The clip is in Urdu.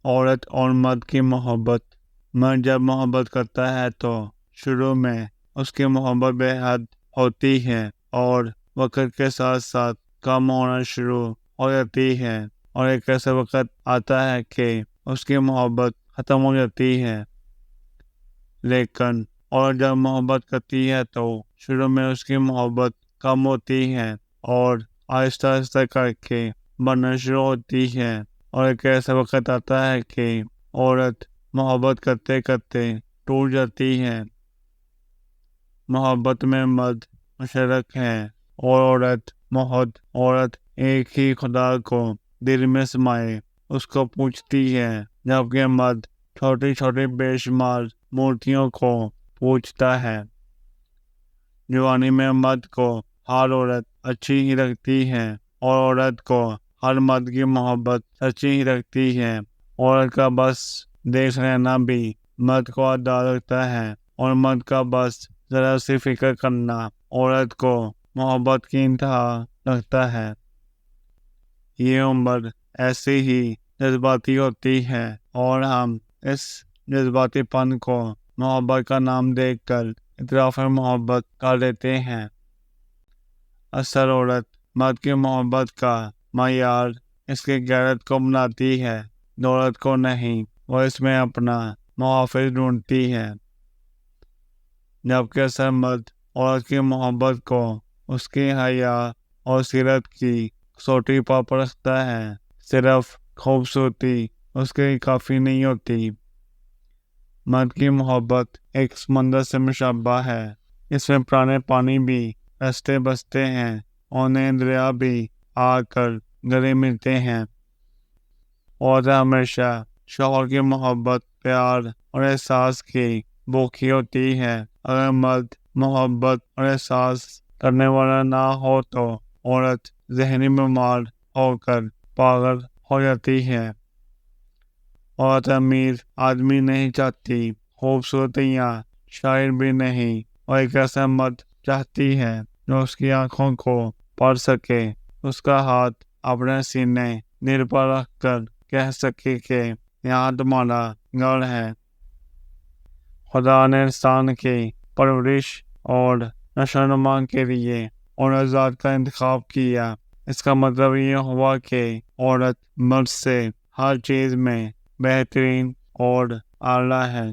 عورت اور مرد کی محبت۔ مرد جب محبت کرتا ہے تو شروع میں اس کی محبت بے حد ہوتی ہے اور وقت کے ساتھ ساتھ کم ہونا شروع ہو جاتی ہے، اور ایک ایسا وقت آتا ہے کہ اس کی محبت ختم ہو جاتی ہے۔ لیکن اور جب محبت کرتی ہے تو شروع میں اس کی محبت کم ہوتی ہے اور آہستہ آہستہ کر کے بڑھنا شروع ہوتی ہے، اور ایک ایسا وقت آتا ہے کہ عورت محبت کرتے کرتے ٹوٹ جاتی ہے۔ محبت میں مرد مشترک ہے اور عورت ایک ہی خدا کو دل میں سمائے اس کو پوجتی ہے، جبکہ مرد چھوٹی چھوٹی بے شمار مورتیوں کو پوجتا ہے۔ جوانی میں مرد کو ہر عورت اچھی ہی لگتی ہے اور عورت کو ہر مرد کی محبت سچی ہی لگتی ہے۔ عورت کا بس دیکھ لینا بھی مرد کو ادا لگتا ہے، اور مرد کا بس ذرا سی فکر کرنا عورت کو محبت کی انتہا لگتا ہے۔ یہ عمر ایسی ہی جذباتی ہوتی ہے اور ہم اس جذباتی پن کو محبت کا نام دے کر اطراف محبت کر دیتے ہیں۔ اصل عورت مرد کی محبت کا معیار اس کی غیرت کو بناتی ہے، دولت کو نہیں۔ وہ اس میں اپنا محافظ ڈھونڈتی ہے، جبکہ اصل مرد عورت کی محبت کو اس کی حیا اور سیرت کی کسوٹی پر پرکھتا ہے۔ صرف خوبصورتی اس کی کافی نہیں ہوتی۔ مرد کی محبت ایک سمندر سے مشابہ ہے، اس میں پرانے پانی بھی رستے بستے ہیں اور نئے دریا بھی آ کر گلے ملتے ہیں۔ عورت ہمیشہ شوہر کی محبت، پیار اور احساس کی بھوکی ہوتی ہے۔ اگر مرد محبت اور احساس کرنے والا نہ ہو تو عورت ذہنی بیمار ہو کر پاگل ہو جاتی ہے۔ عورت امیر آدمی نہیں چاہتی، خوبصورتیاں شاعر بھی نہیں، اور ایک ایسا مرد چاہتی ہے جو اس کی آنکھوں کو پڑھ سکے، اس کا ہاتھ اپنے سینے دل پر رکھ کر کہہ سکے کہ یہاں تمہارا گھر ہے۔ خدا نے انسان کی پرورش اور نشو و نما کے لیے عورت ذات کا انتخاب کیا۔ اس کا مطلب یہ ہوا کہ عورت مرد سے ہر چیز میں بہترین اور اعلیٰ ہے۔